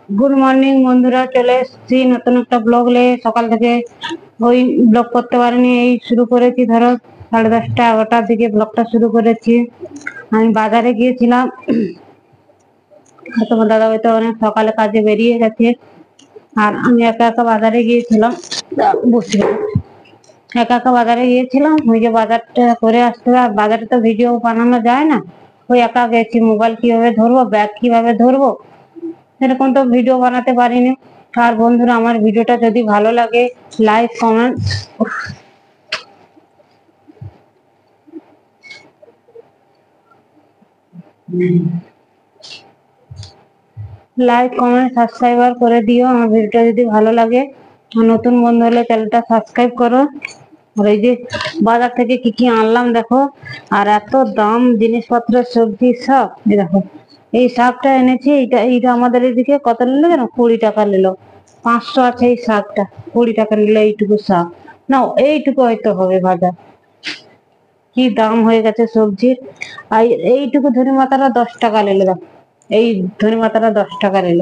Good morning বন্ধুরা, চলে এসেছি নতুন একটা ব্লগ নিয়ে। সকাল থেকে ওই ব্লগ করতে পারিনি, এই শুরু করেছি ধরো 10:30-11টার দিকে ব্লগটা শুরু করেছি। আমি বাজারে গিয়েছিলাম, তোমার দাদা হয়তো অনেক সকালে কাজে বেরিয়ে গেছে, আর আমি একা একা বাজারে গিয়েছিলাম। বসে একা একা বাজারে গিয়েছিলাম, ওই যে বাজারটা করে আসতে হবে। আর বাজারে তো ভিডিও বানানো যায় না, ওই একা গেছি, মোবাইল কিভাবে ধরবো, ব্যাগ কিভাবে ধরবো, এরকম তো ভিডিও বানাতে পারিনি। আর বন্ধুরা, আমার ভিডিওটা যদি ভালো লাগে, লাইক কমেন্ট সাবস্ক্রাইবার করে দিও আমার ভিডিওটা যদি ভালো লাগে। আর নতুন বন্ধু হলে চ্যানেলটা সাবস্ক্রাইব করো। আর এই যে বাজার থেকে কি কি আনলাম দেখো, আর এত দাম জিনিসপত্রের, সবজি সব। এই দেখো, এই শাকটা এনেছি, এইটা এইটা আমাদের এদিকে কত নিল জানো? 20 টাকা নিল। 500 আছে এই শাকটা, 20 টাকা নিল এইটুকু শাক। না, এইটুকু হয়তো হবে ভাজা। কি দাম হয়ে গেছে সবজির। আর এইটুকু ধনে পাতাটা 10 টাকা নিল। দেখো, এই ধনে পাতাটা 10 টাকা নিল।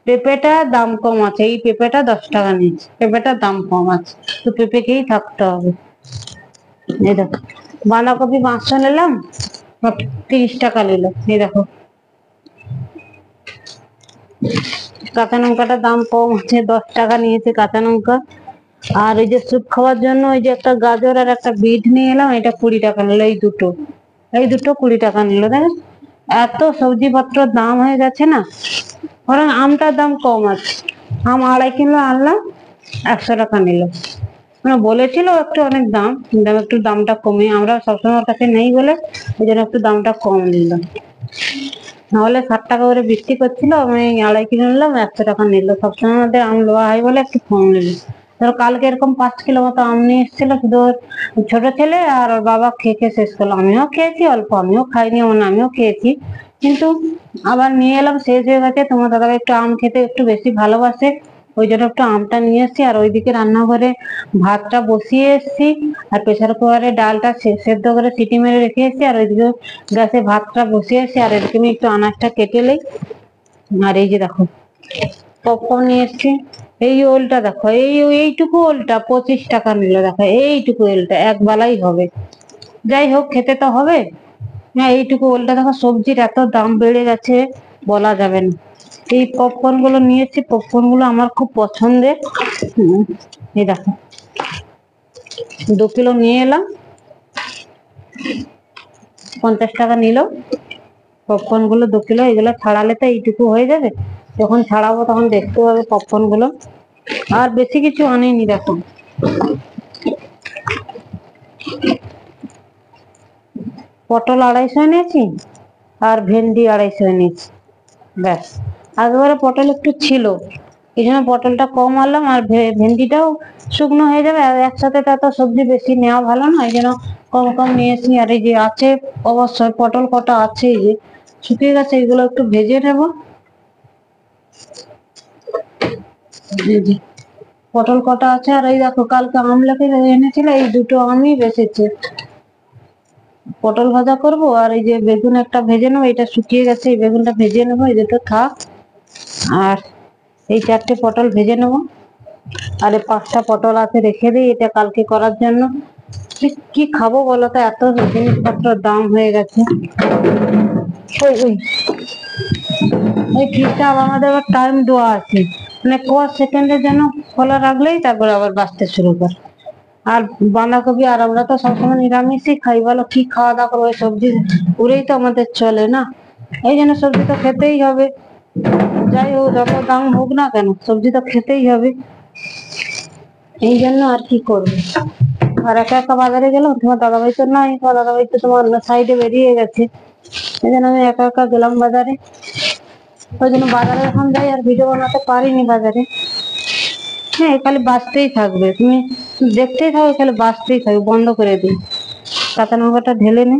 পেঁপেটা দাম কম আছে, এই পেঁপেটা 10 টাকা নিয়েছে, পেঁপেটার দাম কম আছে, তো পেঁপেকেই থাকতে হবে। এই দেখো, বাঁধাকপি 500 নিলাম, 30 টাকা নিল। এই দেখো, কাঁচা লঙ্কাটার দাম কম আছে, 10 টাকা নিয়েছে কাঁচা লঙ্কা। আর ওই যে স্যুপ খাওয়ার জন্য ওই যে একটা গাজর আর একটা বিট নিয়ে এলাম, এটা 20 টাকা নিল। এই দুটো 20 টাকা নিল। দেখেন, এত সবজিপত্র দাম হয়ে গেছে না। বরং আমটার দাম কম আছে, আম 2.5 কিলো আনলাম, 100 টাকা নিল। মানে বলেছিল একটু অনেক দাম, কিন্তু আমি একটু দামটা কমে, আমরা সবসময় ওর কাছে নেই বলে ওই জন্য একটু দামটা কম নিল। নাহলে 60 টাকা করে বিক্রি করছিল, আমি 2.5 কিলো নিলাম, 100 টাকা নিল। সবসময় আমাদের আম লওয়া হয় বলে একটু কম নিল। ধরো কালকে এরকম 5 কিলো মতো আম নিয়ে এসেছিল, শুধু ওর ছোট ছেলে আর ওর বাবা খেয়ে খেয়ে শেষ করলো। আমিও খেয়েছি অল্প, আমিও খাইনি এমন না, আমিও খেয়েছি। কিন্তু আবার নিয়ে এলাম, শেষ হয়ে গেছে। তোমার দাদা একটু আম খেতে একটু বেশি ভালোবাসে, ওই জন্য একটু আমটা নিয়ে এসেছি। আর ওইদিকে রান্নাঘরে ভাতটা বসিয়ে এসেছি, আর প্রেসার কুকারে ডালটা সেদ্ধ করে সিটি মেরে রেখে এসেছি, আর ওইদিকে গ্যাসে ভাতটা বসিয়ে এসেছি। আর এদিকে আমি একটু আনাজটা কেটে নেই। আর এই যে দেখো, পপকর্ন নিয়ে এসেছি। এই ওলটা দেখো, এইটুকু ওলটা 25 টাকা নিল। দেখো, এইটুকু ওলটা এক বেলাই হবে, যাই হোক খেতে তো হবে। হ্যাঁ, এইটুকু ওলটা দেখো। সবজির এত দাম বেড়ে গেছে, বলা যাবে না। এই পপকর্ন গুলো নিয়েছি, পপকর্ন গুলো আমার খুব পছন্দের। এই দেখো, 2 কিলো নিয়ে এলাম, 50 টাকা নিল পপকর্ন গুলো। 2 কিলো, এগুলো ছাড়ালে তো এইটুকু হয়ে যাবে। যখন ছাড়াবো তখন দেখতে হবে পপকর্ন গুলো। আর বেশি কিছু আনিনি। দেখো, পটল 250 এনেছি, আর ভেন্ডি 250 এনেছি, ব্যাস। আগেবারে পটল একটু ছিল, এই জন্য পটলটা কম আনলাম। আর ভেন্ডিটাও শুকনো হয়ে যাবে, আর একসাথে তো এত সবজি বেশি নেওয়া ভালো না, এই জন্য কম কম নিয়েছি। আর এই যে আছে, অবশ্যই পটল কটা আছে, এই যে শুকিয়ে গেছে, এগুলো একটু ভেজে নেবো। পটল কটা আছে। আর এই দেখো, কালকে আমলাকে এনেছিল, এই দুটো আমই বেঁচেছে। পটল ভাজা করব, আর এই যে বেগুন একটা ভেজে নেবো, এটা শুকিয়ে গেছে, এই বেগুনটা ভেজে নেবো, এই দুটো থাক। আর এই 4টে পটল ভেজে নেবো। আর এই 5টা পটল আছে, রেখে দিই এটা কালকে করার জন্য। কি খাবো বলো তো, এত জিনিসপত্র দাম হয়ে গেছে। এই ফ্রিজটা আমাদের আবার টাইম দেওয়া আছে, মানে কয় সেকেন্ডের জন্য খোলা রাখলেই তারপর আবার বাঁচতে শুরু করে। আর বাঁধাকপি, আর আমরা তো সবসময় নিরামিষই খাই, বলো কি খাওয়া দাওয়া করবো? সবজি পুরেই তো আমাদের চলে না, এই জন্য সবজি তো খেতেই হবে। যাই হোক, যত দাম হোক না কেন, সবজি তো খেতেই হবে, এই জন্য আর কি করবো। আর একা একা বাজারে গেলাম, তোমার দাদাভাই তো নাই, তোমার দাদাভাই তো তোমার সাইডে বেরিয়ে গেছে, এই জন্য আমি একা একা গেলাম বাজারে। ওই জন্য বাজারে এখন যাই, আর ভিডিও বানাতে পারিনি বাজারে। হ্যাঁ, খালি বাঁচতেই থাকবে, তুমি দেখতেই থাকো, খালি বাঁচতেই থাকবে, বন্ধ করে দিই। কাঁচা লঙ্কাটা ঢেলে নে,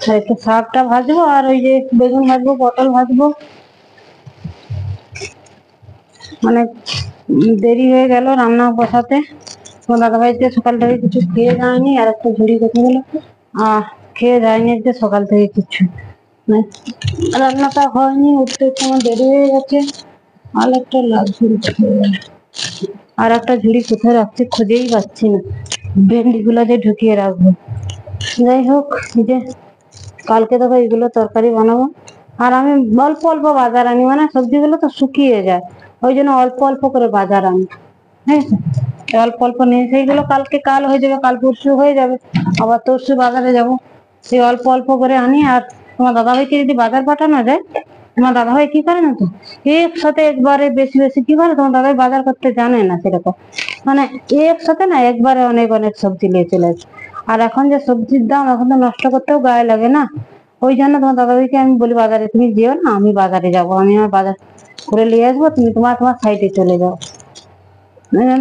আর একটু শাকটা ভাজবো, আর ওই যে বেগুন ভাজবো, পটল ভাজবো। মানে দেরি হয়ে গেল রান্না বসাতে। তোমার দাদাভাই যে সকাল থেকে কিছু খেয়ে যায়নি, আর একটা ঝুড়ি কোথায় গেল, খেয়ে যায়নি যে সকাল থেকে কিছু। রান্নাটা হয়নি, উঠতে সময় দেরি হয়ে গেছে। আর একটা আর একটা ঝুড়ি কোথায় রাখছি খুঁজেই পাচ্ছি না, ভেন্ডি গুলা যে ঢুকিয়ে রাখবো। যাই হোক, এই যে কালকে দেখো এগুলো তরকারি বানাবো। আর আমি অল্প অল্প বাজার আনি, মানে সবজিগুলো তো শুকিয়ে যায়, ওই জন্য অল্প অল্প করে বাজার আনি। হ্যাঁ, অল্প অল্প নিয়ে সেইগুলো কালকে কাল হয়ে যাবে, কাল পরশু হয়ে যাবে, আবার তরশু বাজারে যাব। সেই অল্প অল্প করে আনি। আর তোমার দাদাভাইকে যদি বাজার পাঠানো যায়, তোমার দাদাভাই কি করে না তো, একসাথে একবারে বেশি বেশি কি করে, তোমার দাদাভাই বাজার করতে জানে না সেরকম, মানে একসাথে না একবারে অনেক অনেক সবজি নিয়ে চলে আসে। আর এখন যে সবজির দাম, এখন তো নষ্ট করতেও গায়ে লাগে না, ওই জন্য তোমার দাদাভাইকে আমি বলি বাজারে তুমি যেও না, আমি বাজারে যাব, আমি আমার বাজার করে নিয়ে আসবো, তুমি তোমার তোমার সাইডে চলে যাও।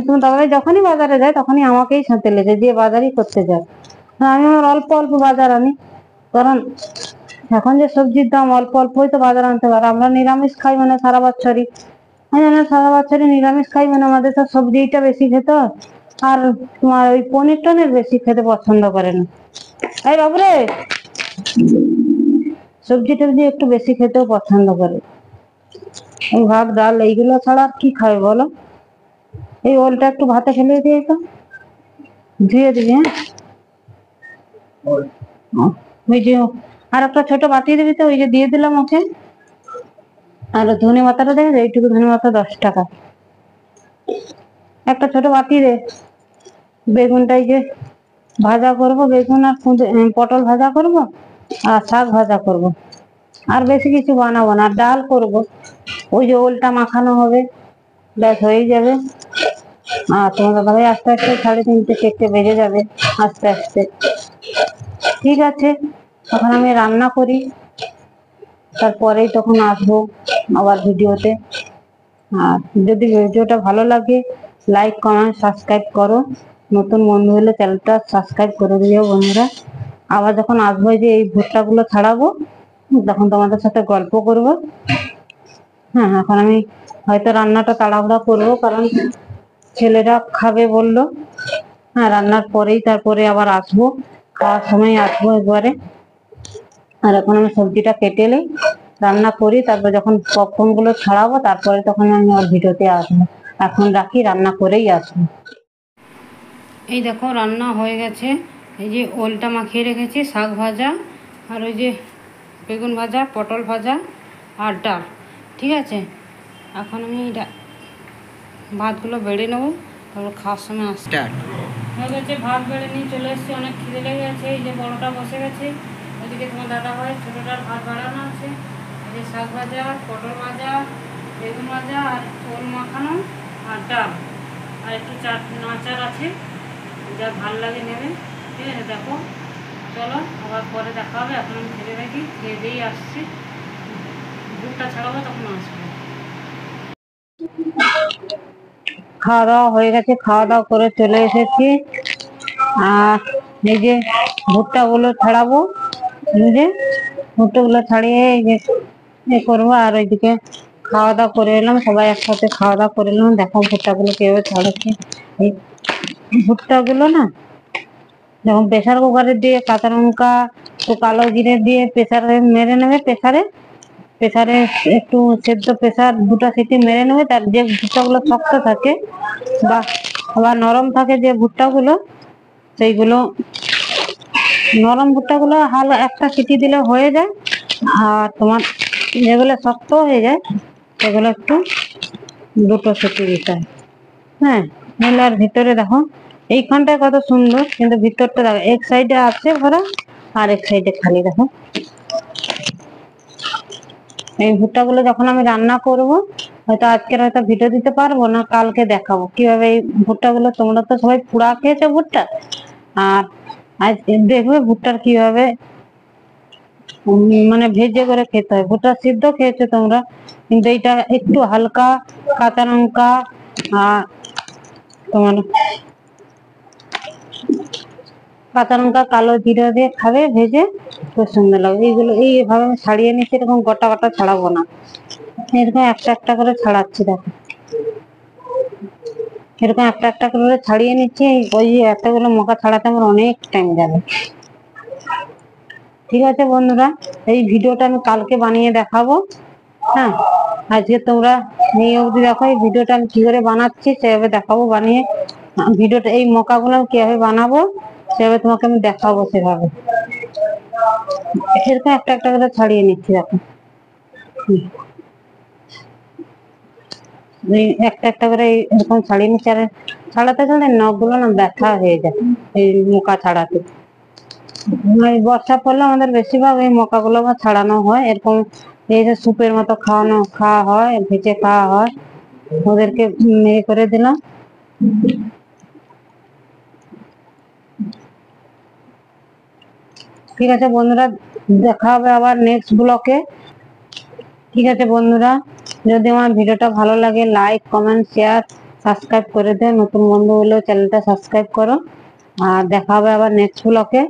তোমার দাদাভাই যখনই বাজারে যায় তখনই আমাকেই সাথে লেগে দিয়ে বাজারই করতে যায়। আমি আমার অল্প অল্প বাজার আনি, কারণ এখন যে সবজির দাম, অল্প অল্পই তো বাজার আনতে পারে। আমরা নিরামিষ খাই মানে সারা বছরই, সারা বছরই নিরামিষ খাই, মানে আমাদের তো সবজিটা বেশি খেতে হয়। আর তোমার ওই পনির টনির বেশি খেতে পছন্দ করে না। এই বাবরে, সবজি টবজি একটু বেশি খেতেও পছন্দ করে। এই ভাত ডাল এইগুলো ছাড়া আর কি খাবে বলো? এই ওলটা একটু ভাতে ফেলে দিয়ে তো ধুয়ে দিবি। হ্যাঁ, ওই যে আর একটা ছোট বাটি দিবি তো, ওই যে দিয়ে দিলাম ওকে। আর ধনে পাতাটা দেখে, এইটুকু ধনে পাতা 10 টাকা, একটা ছোট বাটি রে। বেগুনটাই যে ভাজা করব, বেগুন আর পটল ভাজা করব, আর শাক ভাজা করব, আর বেশি কিছু বানাবো না। ডাল করব, ওই যে ওলটা মাখানো হবে, ব্যাস হয়ে যাবে। আর তোমার দাদাভাই আস্তে আস্তে 3:30 4টে বেজে যাবে আস্তে আস্তে। ঠিক আছে, তখন আমি রান্না করি, তারপরেই তখন আসবো আবার ভিডিওতে। আর যদি ভিডিওটা ভালো লাগে, লাইক কমেন্ট সাবস্ক্রাইব করো, নতুন বন্ধু হলে চ্যানেলটা সাবস্ক্রাইব করে দিও বন্ধুরা। আবার যখন আসবো, যে এই ভুট্টাগুলো ছাড়াবো, তখন তোমাদের সাথে গল্প করব। হ্যাঁ, এখন আমি হয়তো রান্নাটা তাড়াহুড়া করবো, কারণ ছেলেরা খাবে বললো। হ্যাঁ, রান্নার পরেই তারপরে আবার আসবো, খাওয়ার সময় আসবো একবারে। আর এখন আমি সবজিটা কেটে নিই, রান্না করি, তারপর যখন পপকর্ন গুলো ছাড়াবো, তারপরে তখন আমি ওর ভিডিওতে আসবো। এখন রাখি, রান্না করেই আসবো। এই দেখো রান্না হয়ে গেছে। এই যে ওলটা মাখিয়ে রেখেছি, শাক ভাজা, আর ওই যে বেগুন ভাজা, পটল ভাজা, আর ডাল। ঠিক আছে, এখন আমি ভাতগুলো বেড়ে নেবো, তারপর খাওয়ার সময় আসতে হয়ে গেছে। ভাত বেড়ে নিয়ে চলে এসেছি, অনেক খিদে লেগে গেছে। এই যে বড়োটা বসে গেছে, ওইদিকে তোমার দাদা হয় ছোটোটার ভাত বাড়ানো আছে। এই যে শাক ভাজা, পটল ভাজা, বেগুন ভাজা, আর ওল মাখানো, আর ডাল, আর একটু আচার আছে, যা ভাল লাগে নেবে। ঠিক আছে, দেখো, চলো আবার পরে দেখা হবে। এখন আমি খেতে থাকি, খেয়ে দিয়েই আসছি, দুধটা ছাড়াবো তখন আসবো। খাওয়া দাওয়া হয়ে গেছে, খাওয়া দাওয়া করে চলে এসেছি। আর এই যে ভুট্টাগুলো ছাড়াবো, এই যে ভুট্টাগুলো ছাড়িয়ে এই যে করবো। আর ওইদিকে খাওয়া দাওয়া করে এলাম, সবাই একসাথে খাওয়া দাওয়া করে এলাম। দেখো ভুট্টাগুলো কিভাবে ছাড়াচ্ছি। এই ভুট্টাগুলো না, যখন প্রেসার কুকারে দিয়ে কাঁচা লঙ্কা তো কালো জিরে দিয়ে প্রেসারে মেরে নেবে, প্রেসারে প্রেসারে একটু সেদ্ধ, প্রেসার 2টা সিটি মেরে নেবে। তার যে ভুট্টাগুলো শক্ত থাকে বা আবার নরম থাকে যে ভুট্টাগুলো, সেইগুলো নরম ভুট্টাগুলো একটা সিটি দিলে হয়ে যায়। আর তোমার যেগুলো শক্ত হয়ে যায় সেগুলো একটু 2টো সিটি দিতে হয়। হ্যাঁ, নাহলে আর ভিতরে দেখো এইখানটায় কত সুন্দর, কিন্তু ভিতরটা দেখো এক সাইডে আছে ভরা, আর এক সাইডে খালি। দেখো এই ভুট্টাগুলো যখন আমি রান্না করব, হয়তো আজকের হয়তো ভিডিও দিতে পারবো না, কালকে দেখাবো কিভাবে এই ভুট্টাগুলো। তোমরা তো সবাই পুড়া খেয়েছো ভুট্টা, আর আজ দেখবে ভুট্টার কিভাবে মানে ভেজে করে খেতে হয়। ভুট্টা সিদ্ধ খেয়েছো তোমরা, কিন্তু এইটা একটু হালকা কাঁচা লঙ্কা আর তোমার কাঁচা লঙ্কা, কালো জিরা দিয়ে খাবে ভেজে, খুব সুন্দর লাগবে। এইগুলো এইভাবে আমি ছাড়িয়ে নিচ্ছি, এরকম গোটা গোটা ছাড়াবো না, এরকম একটা একটা করে ছাড়াচ্ছি। দেখো এরকম একটা একটা করে ছাড়িয়ে নিচ্ছি। ওই এতগুলো মোকা ছাড়াতে আমার অনেক টাইম যাবে। ঠিক আছে বন্ধুরা, এই ভিডিওটা আমি কালকে বানিয়ে দেখাবো। হ্যাঁ, আজকে তোমরা এই অবধি দেখো, এই ভিডিওটা আমি কি করে বানাচ্ছি সেভাবে দেখাবো বানিয়ে। ভিডিওটা এই মকাগুলো আমি কিভাবে বানাবো সেভাবে তোমাকে আমি দেখাবো। সেভাবে এরকম একটা একটা করে ছাড়িয়ে নিচ্ছি দেখো। একটা একটা করে এরকম ছাড়িয়ে নিচ্ছি। আর ছাড়াতে ছাড়াতে নখগুলো না ব্যথা হয়ে যায় এই মোকা ছাড়াতে। বর্ষা পড়লে আমাদের বেশিরভাগ এই মোকাগুলো ছাড়ানো হয়। এরকম এই যে স্যুপের মতো খাওয়া হয়, ভেজে খাওয়া হয়। ওদেরকে করে দিলাম। ঠিক আছে বন্ধুরা, দেখা হবে আবার নেক্সট ব্লকে। ঠিক আছে বন্ধুরা, যদি আমার ভিডিওটা ভালো লাগে লাইক, কমেন্ট, শেয়ার, সাবস্ক্রাইব করে দেন। নতুন বন্ধু হলেও চ্যানেলটা সাবস্ক্রাইব করো। আর দেখা হবে আবার নেক্সট ব্লকে।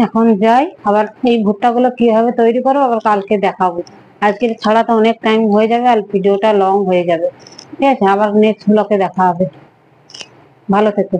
এখন যাই, আবার এই ভুট্টাগুলো কিভাবে তৈরি করো আবার কালকে দেখাবো। আজকে ছাড়াতে অনেক টাইম হয়ে যাবে আর ভিডিওটা লং হয়ে যাবে। ঠিক আছে, আবার নেক্সট ব্লকে দেখা হবে। ভালো থেকো।